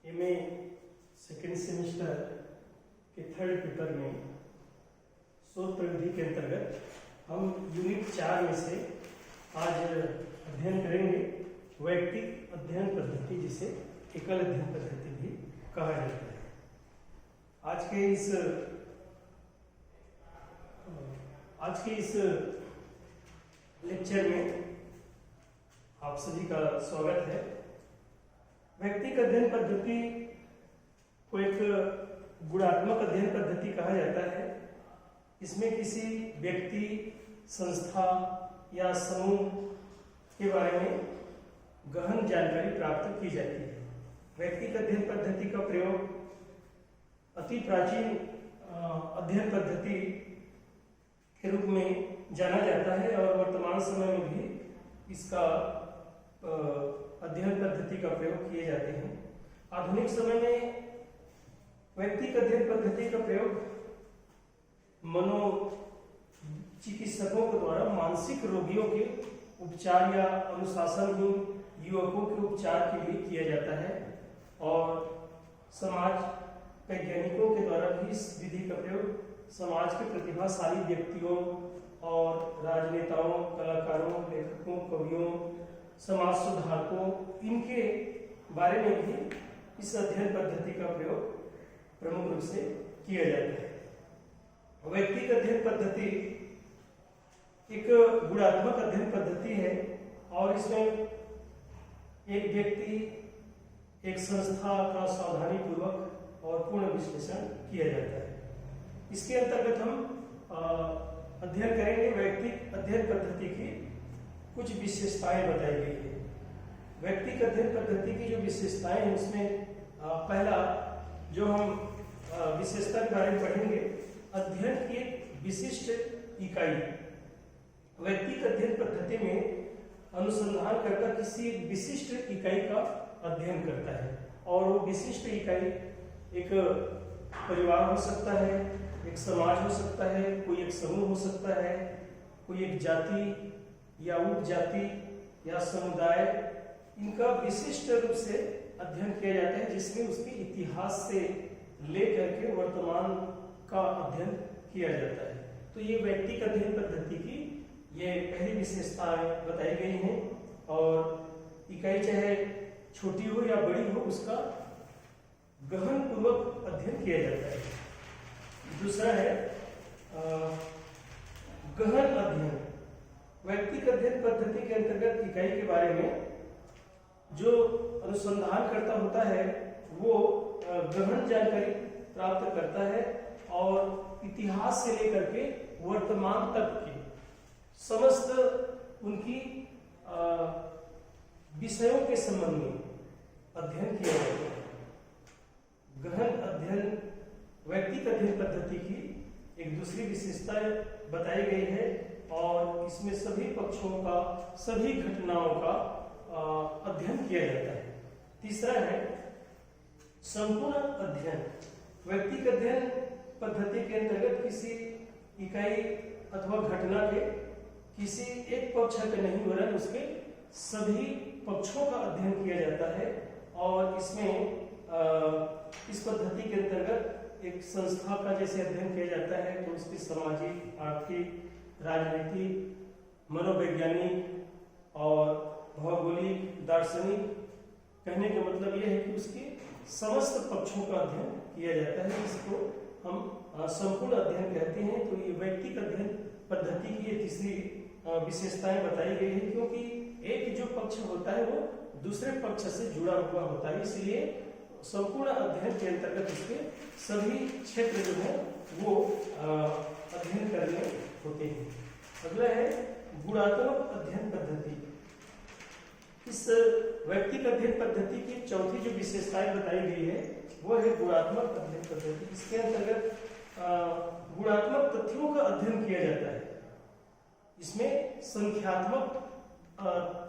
MA second semester के third paper में शोध प्रविधि के अंतर्गत हम यूनिट 4 में से आज अध्ययन करेंगे वैयक्तिक अध्ययन पद्धति, जिसे एकल अध्ययन पद्धति भी कहा जाता है। आज के इस लेक्चर में आप सभी का स्वागत है। वैयक्तिक अध्ययन पद्धति को एक गुणात्मक अध्ययन पद्धति कहा जाता है। इसमें किसी व्यक्ति, संस्था या समूह के बारे में गहन जानकारी प्राप्त की जाती है। वैयक्तिक अध्ययन पद्धति का प्रयोग अति प्राचीन अध्ययन पद्धति के रूप में जाना जाता है और वर्तमान समय में भी इसका अध्ययन पद्धति का प्रयोग किए जाते हैं। आधुनिक समय में वैयक्तिक अध्ययन पद्धति का प्रयोग मनोचिकित्सकों के द्वारा मानसिक रोगियों के उपचार या अनुशासनहीन युवकों के उपचार के लिए किया जाता है और समाज वैज्ञानिकों के द्वारा भी इस विधि का प्रयोग समाज के प्रतिभाशाली व्यक्तियों और राजनेताओं, कलाकारों, लेखकों, कवियों, समाज सुधारकों, इनके बारे में भी इस अध्ययन पद्धति का प्रयोग प्रमुख रूप से किया जाता है। वैयक्तिक अध्ययन पद्धति एक गुणात्मक अध्ययन पद्धति है और इसमें एक व्यक्ति, एक संस्था का सावधानी पूर्वक और पूर्ण विश्लेषण किया जाता है। इसके अंतर्गत हम अध्ययन करेंगे वैयक्तिक अध्ययन पद्धति की कुछ विशेषताएं बताई गई है। वैयक्तिक अध्ययन पद्धति की जो विशेषताएं हैं उसमें पहला जो हम विशेषता के बारे में पढ़ेंगे, अध्ययन की एक विशिष्ट इकाई। वैयक्तिक अध्ययन पद्धति में अनुसंधानकर्ता किसी विशिष्ट इकाई का अध्ययन करता है और वो विशिष्ट इकाई एक परिवार हो सकता है, एक समाज हो सकता है, कोई एक समूह हो सकता है, कोई एक जाति या उपजाति या समुदाय, इनका विशिष्ट रूप से अध्ययन किया जाता है, जिसमें उसके इतिहास से लेकर के वर्तमान का अध्ययन किया जाता है। तो ये वैयक्तिक अध्ययन पद्धति की ये पहली विशेषताएं बताई गई हैं और इकाई चाहे छोटी हो या बड़ी हो, उसका गहन पूर्वक अध्ययन किया जाता है। दूसरा है गहन अध्ययन। वैयक्तिक अध्ययन पद्धति के अंतर्गत इकाई के बारे में जो अनुसंधान करता होता है वो गहन जानकारी प्राप्त करता है और इतिहास से लेकर के वर्तमान तक की समस्त उनकी विषयों के संबंध में अध्ययन किया जाता है। गहन अध्ययन वैयक्तिक अध्ययन पद्धति की एक दूसरी विशेषता बताई गई है और इसमें सभी पक्षों का, सभी घटनाओं का अध्ययन किया जाता है। तीसरा है संपूर्ण अध्ययन। वैयक्तिक अध्ययन पद्धति के अंतर्गत किसी इकाई अथवा घटना के किसी एक पक्ष का नहीं, वरन उसके सभी पक्षों का अध्ययन किया जाता है और इसमें इस पद्धति के अंतर्गत एक संस्था का जैसे अध्ययन किया जाता है तो उसकी सामाजिक, आर्थिक, राजनीतिक, मनोवैज्ञानिक और भौगोलिक, दार्शनिक, कहने का मतलब यह है कि उसके समस्त पक्षों का अध्ययन किया जाता है। इसको हम संपूर्ण अध्ययन कहते हैं। तो ये वैयक्तिक अध्ययन पद्धति की ये तीसरी विशेषताएं बताई गई है, क्योंकि एक जो पक्ष होता है वो दूसरे पक्ष से जुड़ा हुआ होता है, इसलिए संपूर्ण अध्ययन के अंतर्गत इसके सभी क्षेत्र जो है वो अध्ययन करने होते हैं। अगला है गुणात्मक अध्ययन पद्धति। इस वैयक्तिक अध्ययन पद्धति की चौथी जो विशेषताएं बताई गई है वो है गुणात्मक अध्ययन पद्धति। इसके अंतर्गत गुणात्मक तथ्यों का अध्ययन किया जाता है। इसमें संख्यात्मक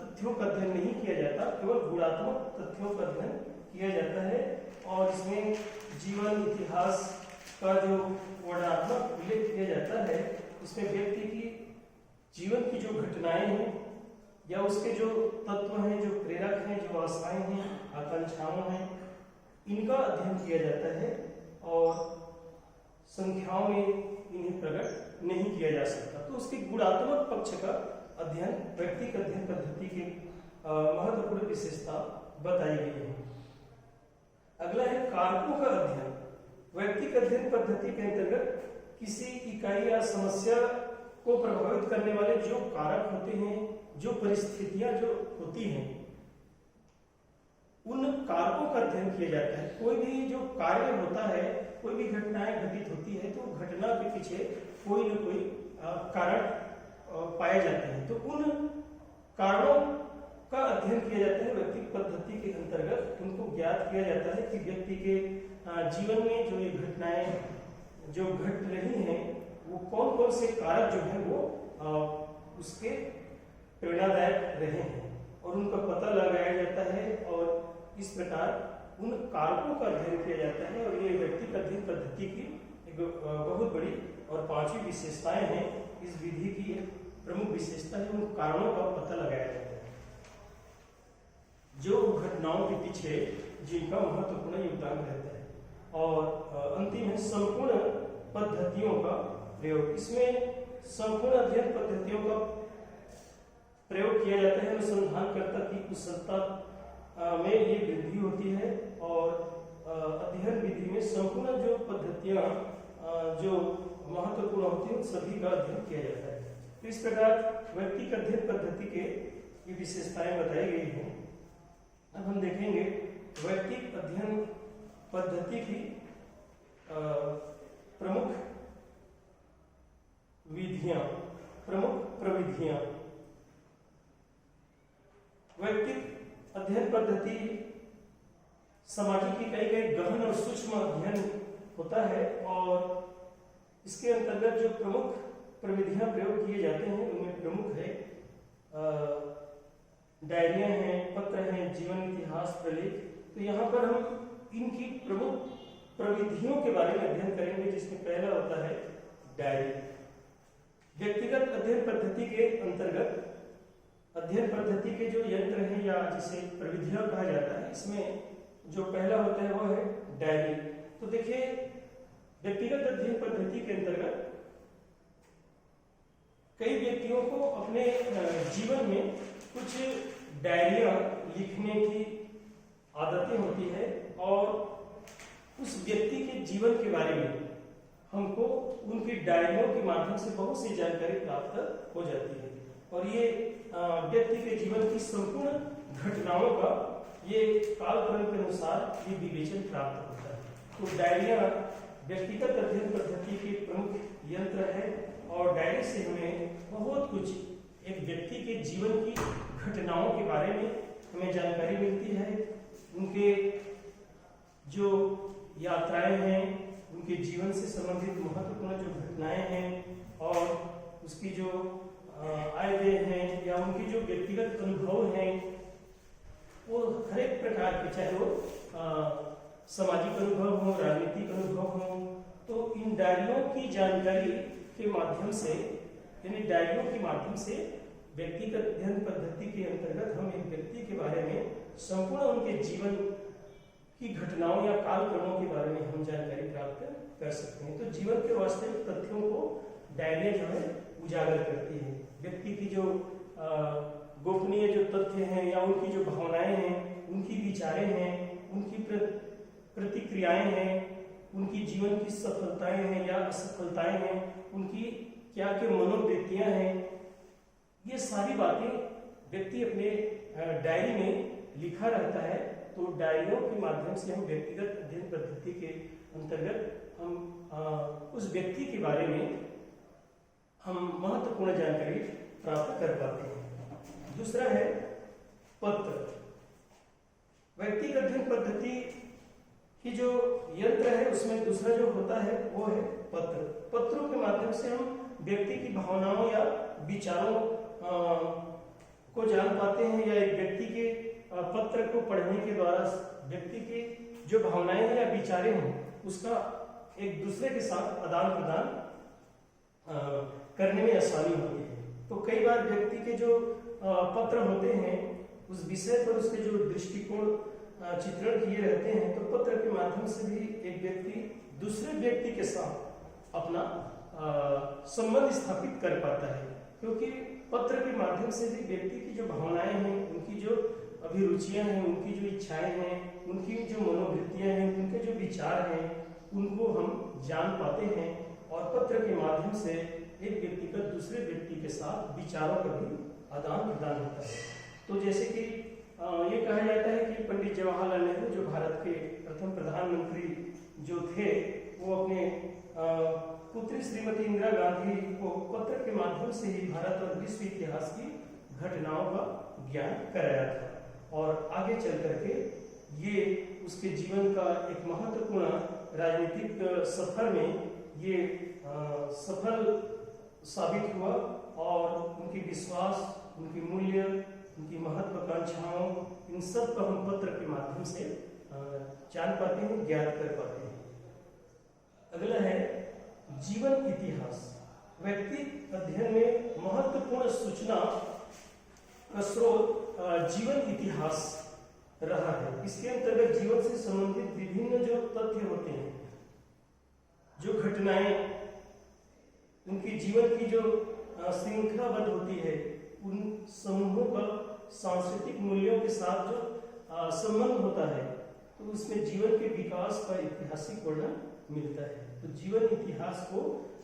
तथ्यों का अध्ययन नहीं किया जाता, केवल गुणात्मक तथ्यों का अध्ययन किया जाता है और इसमें जीवन, इतिहास का जो वर्णनात्मक उल्लेख किया जाता है, उसमें व्यक्ति की जीवन की जो घटनाएं हैं या उसके जो तत्व हैं, जो प्रेरक हैं, जो आशाएं हैं, आकांक्षाओं हैं, इनका अध्ययन किया जाता है और संख्याओं में इन्हें प्रकट नहीं किया जा सकता। तो उसके गुणात्मक पक्ष का अध्ययन व्यक्तिगत अध्ययन पद्धति की महत्वपूर्ण विशेषता बताई गई है। अगला है कारकों का अध्ययन। व्यक्तिगत अध्ययन पद्धति के अंतर्गत किसी इकाई या समस्या को प्रभावित करने वाले जो कारक होते हैं, जो परिस्थितियां जो होती हैं, उन कारकों का अध्ययन किया जाता है। कोई भी जो कार्य होता है, कोई भी घटनाएं घटित होती है, तो घटना के पीछे कोई न कोई कारण पाए जाते हैं। तो उन कारणों का अध्ययन किया जाता है व्यक्तिगत पद्धति के अंतर्गत। उनको ज्ञात किया जाता है कि व्यक्ति के जीवन में जो ये घटनाएं जो घट रही हैं, वो कौन कौन से कारक जो है वो उसके प्रेरणादायक रहे हैं, और उनका पता लगाया जाता है और इस प्रकार उन कारकों का अध्ययन किया जाता है। और ये व्यक्तिगत अध्ययन पद्धति की एक बहुत बड़ी और 5वीं विशेषताएं हैं। इस विधि की एक प्रमुख विशेषता है उन कारणों का पता लगाया जाता है, जो घटनाओं के पीछे जिनका महत्वपूर्ण योगदान रहता है। और अंतिम है संपूर्ण पद्धतियों का प्रयोग। इसमें संपूर्ण अध्ययन पद्धतियों का प्रयोग किया जाता है। अनुसंधानकर्ता की कुशलता में ये वृद्धि होती है और अध्ययन विधि में संपूर्ण जो पद्धतियां जो महत्वपूर्ण होती है, सभी का अध्ययन किया जाता है। तो इस प्रकार व्यक्तिगत अध्ययन पद्धति के ये विशेषताएं बताई गई हैं। अब हम देखेंगे व्यक्तिगत अध्ययन पद्धति की प्रमुख विधियां, प्रमुख प्रविधियां। व्यक्तिगत अध्ययन पद्धति सामाजिक इकाई का एक गहन और सूक्ष्म अध्ययन होता है और इसके अंतर्गत जो प्रमुख प्रविधियां प्रयोग किए जाते हैं उनमें प्रमुख है डायरियां हैं, पत्र हैं, जीवन इतिहास, प्रलेख। तो यहाँ पर हम इनकी प्रमुख प्रविधियों के बारे में अध्ययन करेंगे, जिसमें पहला होता है डायरी। व्यक्तिगत अध्ययन पद्धति के अंतर्गत अध्ययन पद्धति के जो यंत्र हैं या जिसे प्रविधियां कहा जाता है, इसमें जो पहला होता है वो है डायरी। तो देखिए व्यक्तिगत अध्ययन पद्धति के अंतर्गत कई व्यक्तियों को अपने जीवन में कुछ डायरियां लिखने की आदतें होती है और उस व्यक्ति के जीवन के बारे में हमको उनकी डायरियों के माध्यम से बहुत सी जानकारी प्राप्त हो जाती है। और ये व्यक्ति के जीवन की संपूर्ण घटनाओं का ये कालक्रम के अनुसार ये विवेचन प्राप्त होता है। तो डायरिया व्यक्तिगत अध्ययन पद्धति के प्रमुख यंत्र है और डायरी से हमें बहुत कुछ एक व्यक्ति के जीवन की घटनाओं के बारे में हमें जानकारी मिलती है। उनके जो यात्राएं हैं, उनके जीवन से संबंधित महत्वपूर्ण जो घटनाएं हैं और उसकी जो आय व्यय हैं या उनकी जो व्यक्तिगत अनुभव हैं, वो हर एक प्रकार के, चाहे वो सामाजिक अनुभव हो, राजनीतिक अनुभव हो, तो इन डायरियों की जानकारी के माध्यम से, यानी डायरियों के माध्यम से व्यक्तिगत अध्ययन पद्धति के अंतर्गत हम एक व्यक्ति के बारे में संपूर्ण उनके जीवन की घटनाओं या कालक्रमों के बारे में हम जानकारी प्राप्त कर सकते हैं। तो जीवन के वास्तविक तथ्यों को डायरिया जो है उजागर करती है। व्यक्ति की जो गोपनीय जो तथ्य हैं या उनकी जो भावनाएं हैं, उनकी विचारें हैं, उनकी प्रतिक्रियाएं हैं, उनकी जीवन की सफलताएं हैं या असफलताएं हैं, उनकी क्या क्या मनोवृत्तियां हैं, ये सारी बातें व्यक्ति अपने डायरी में लिखा रहता है। तो डायरियों के माध्यम से हम व्यक्तिगत अध्ययन पद्धति के अंतर्गत हम उस व्यक्ति के बारे में हम महत्वपूर्ण जानकारी प्राप्त कर पाते हैं। दूसरा है पत्र। व्यक्तिगत अध्ययन पद्धति की जो यंत्र है उसमें दूसरा जो होता है वो है पत्र। पत्रों के माध्यम से हम व्यक्ति की भावनाओं या विचारों को जान पाते हैं, या एक व्यक्ति के पत्र को पढ़ने के द्वारा व्यक्ति की जो भावनाएं हैं या विचारें हैं उसका एक दूसरे के साथ आदान प्रदान करने में आसानी होती है। तो कई बार व्यक्ति के जो पत्र होते हैं उस विषय पर उसके जो दृष्टिकोण चित्रण किए रहते हैं, तो पत्र के माध्यम से भी एक व्यक्ति दूसरे व्यक्ति के साथ अपना संबंध स्थापित कर पाता है, क्योंकि पत्र के माध्यम से भी व्यक्ति की जो भावनाएं हैं, उनकी जो अभिरुचियां हैं, उनकी जो इच्छाएं हैं, उनकी जो मनोवृत्तियां हैं, उनके जो विचार हैं, उनको हम जान पाते हैं। और पत्र के माध्यम से एक व्यक्ति का दूसरे व्यक्ति के साथ विचारों का भी आदान प्रदान होता है। तो जैसे कि ये कहा जाता है कि पंडित जवाहरलाल नेहरू जो भारत के प्रथम प्रधानमंत्री जो थे, वो अपने पुत्री श्रीमती इंदिरा गांधी को पत्र के माध्यम से ही भारत और विश्व इतिहास की घटनाओं का ज्ञान कराया था। और आगे चल करके ये उसके जीवन का एक महत्वपूर्ण राजनीतिक सफर में ये सफल साबित हुआ। और उनकी विश्वास, उनकी मूल्य, उनकी महत्वाकांक्षाओं, इन सब को हम पत्र के माध्यम से जान पाते हैं, ज्ञात कर पाते हैं। अगला है जीवन इतिहास। व्यक्ति अध्ययन में महत्वपूर्ण सूचना का स्रोत जीवन इतिहास रहा है। इसके अंतर्गत जीवन से संबंधित विभिन्न जो तथ्य होते हैं, जो घटनाएं, उनकी जीवन की जो श्रृंखलाबद्ध होती है, उन समूहों का सांस्कृतिक मूल्यों के साथ जो संबंध होता है, तो उसमें जीवन के विकास का ऐतिहासिक वर्णन मिलता है। तो जीवन इतिहास को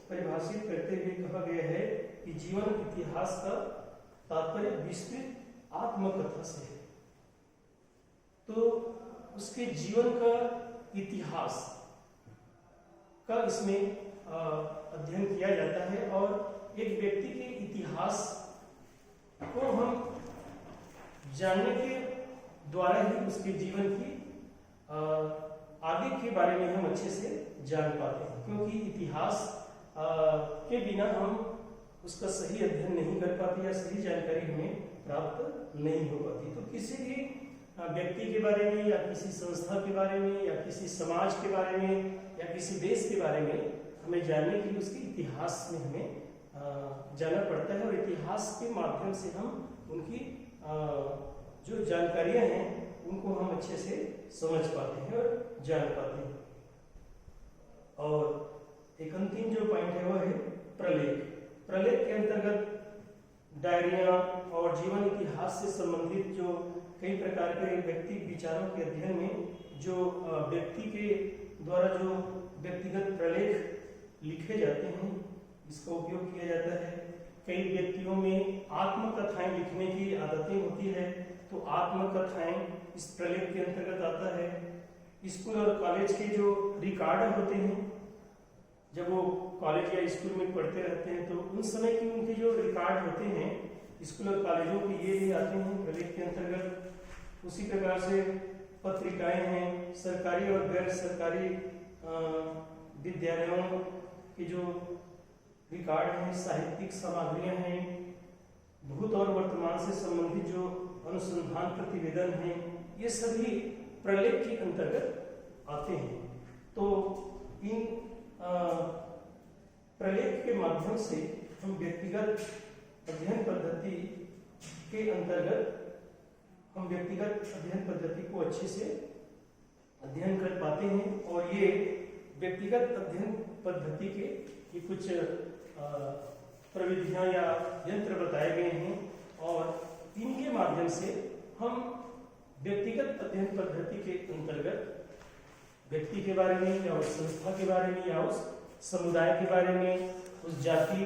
परिभाषित करते हुए कहा गया है कि जीवन इतिहास का तात्पर्य विस्तृत आत्मकथा से है। तो उसके जीवन का इतिहास का इसमें अध्ययन किया जाता है। और एक व्यक्ति के इतिहास को हम जानने के द्वारा ही उसके जीवन की आगे के बारे में हम अच्छे से जान पाते हैं, क्योंकि इतिहास के बिना हम उसका सही अध्ययन नहीं कर पाते या सही जानकारी हमें प्राप्त नहीं हो पाती। तो किसी भी व्यक्ति के बारे में या किसी संस्था के बारे में या किसी समाज के बारे में या किसी देश के बारे में हमें जानने के लिए उसके इतिहास में हमें जाना पड़ता है। और इतिहास के माध्यम से हम उनकी जो जानकारियां हैं उनको हम अच्छे से समझ पाते हैं और जान पाते हैं। और एक अंतिम जो पॉइंट है वो है प्रलेख। प्रलेख के अंतर्गत डायरिया और जीवन इतिहास से संबंधित जो कई प्रकार के व्यक्ति विचारों के अध्ययन में जो व्यक्ति के द्वारा जो व्यक्तिगत प्रलेख लिखे जाते हैं, इसका उपयोग किया जाता है। कई व्यक्तियों में आत्मकथाएं लिखने की आदतें होती है, तो आत्मकथाएं इस प्रलेख के अंतर्गत आता है। स्कूल और कॉलेज के जो रिकॉर्ड होते हैं, जब वो कॉलेज या स्कूल में पढ़ते रहते हैं, तो उन समय की उनके जो रिकॉर्ड होते हैं स्कूल और कॉलेजों के, ये भी आते हैं प्रलेख के अंतर्गत। उसी प्रकार से पत्रिकाएं हैं, सरकारी और गैर सरकारी विद्यालयों के जो रिकॉर्ड हैं, साहित्यिक सामग्रियां हैं, भूत और वर्तमान से संबंधित जो अनुसंधान प्रतिवेदन हैं, ये सभी प्रलेख के अंतर्गत आते हैं। तो इन प्रलेख के माध्यम से हम व्यक्तिगत अध्ययन पद्धति के अंतर्गत हम व्यक्तिगत अध्ययन पद्धति को अच्छे से अध्ययन कर पाते हैं। और ये व्यक्तिगत अध्ययन पद्धति के ये कुछ प्रविधियां या यंत्र बताए गए हैं, और इनके माध्यम से हम व्यक्तिगत अध्ययन पद्धति के अंतर्गत व्यक्ति के बारे में या उस संस्था के बारे में या उस समुदाय के बारे में, उस जाति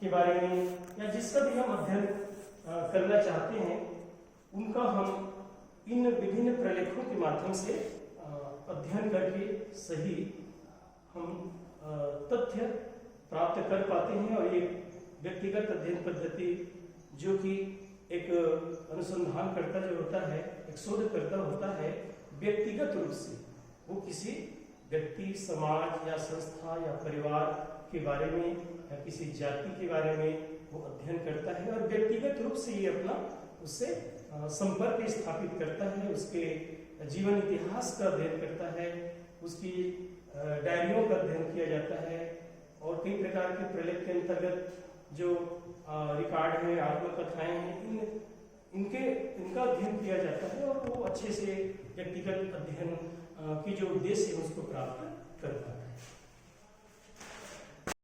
के बारे में, या जिसका भी हम अध्ययन करना चाहते हैं, उनका हम इन विभिन्न प्रलेखों के माध्यम से अध्ययन करके सही हम तथ्य प्राप्त कर पाते हैं। और ये व्यक्तिगत अध्ययन पद्धति जो कि एक अनुसंधानकर्ता जो होता है, एक शोधकर्ता होता है, व्यक्तिगत रूप से वो किसी व्यक्ति, समाज या संस्था या परिवार के बारे में या किसी जाति के बारे में वो अध्ययन करता है, और व्यक्तिगत रूप से ये अपना उससे संपर्क स्थापित करता है, उसके जीवन इतिहास का अध्ययन करता है, उसकी डायरियों का अध्ययन किया जाता है। और कई प्रकार के प्रलेख के अंतर्गत जो रिकॉर्ड है, आत्मकथाएं हैं, इन इनका अध्ययन किया जाता है और वो अच्छे से व्यक्तिगत अध्ययन की जो उद्देश्य है उसको प्राप्त कर पाता है।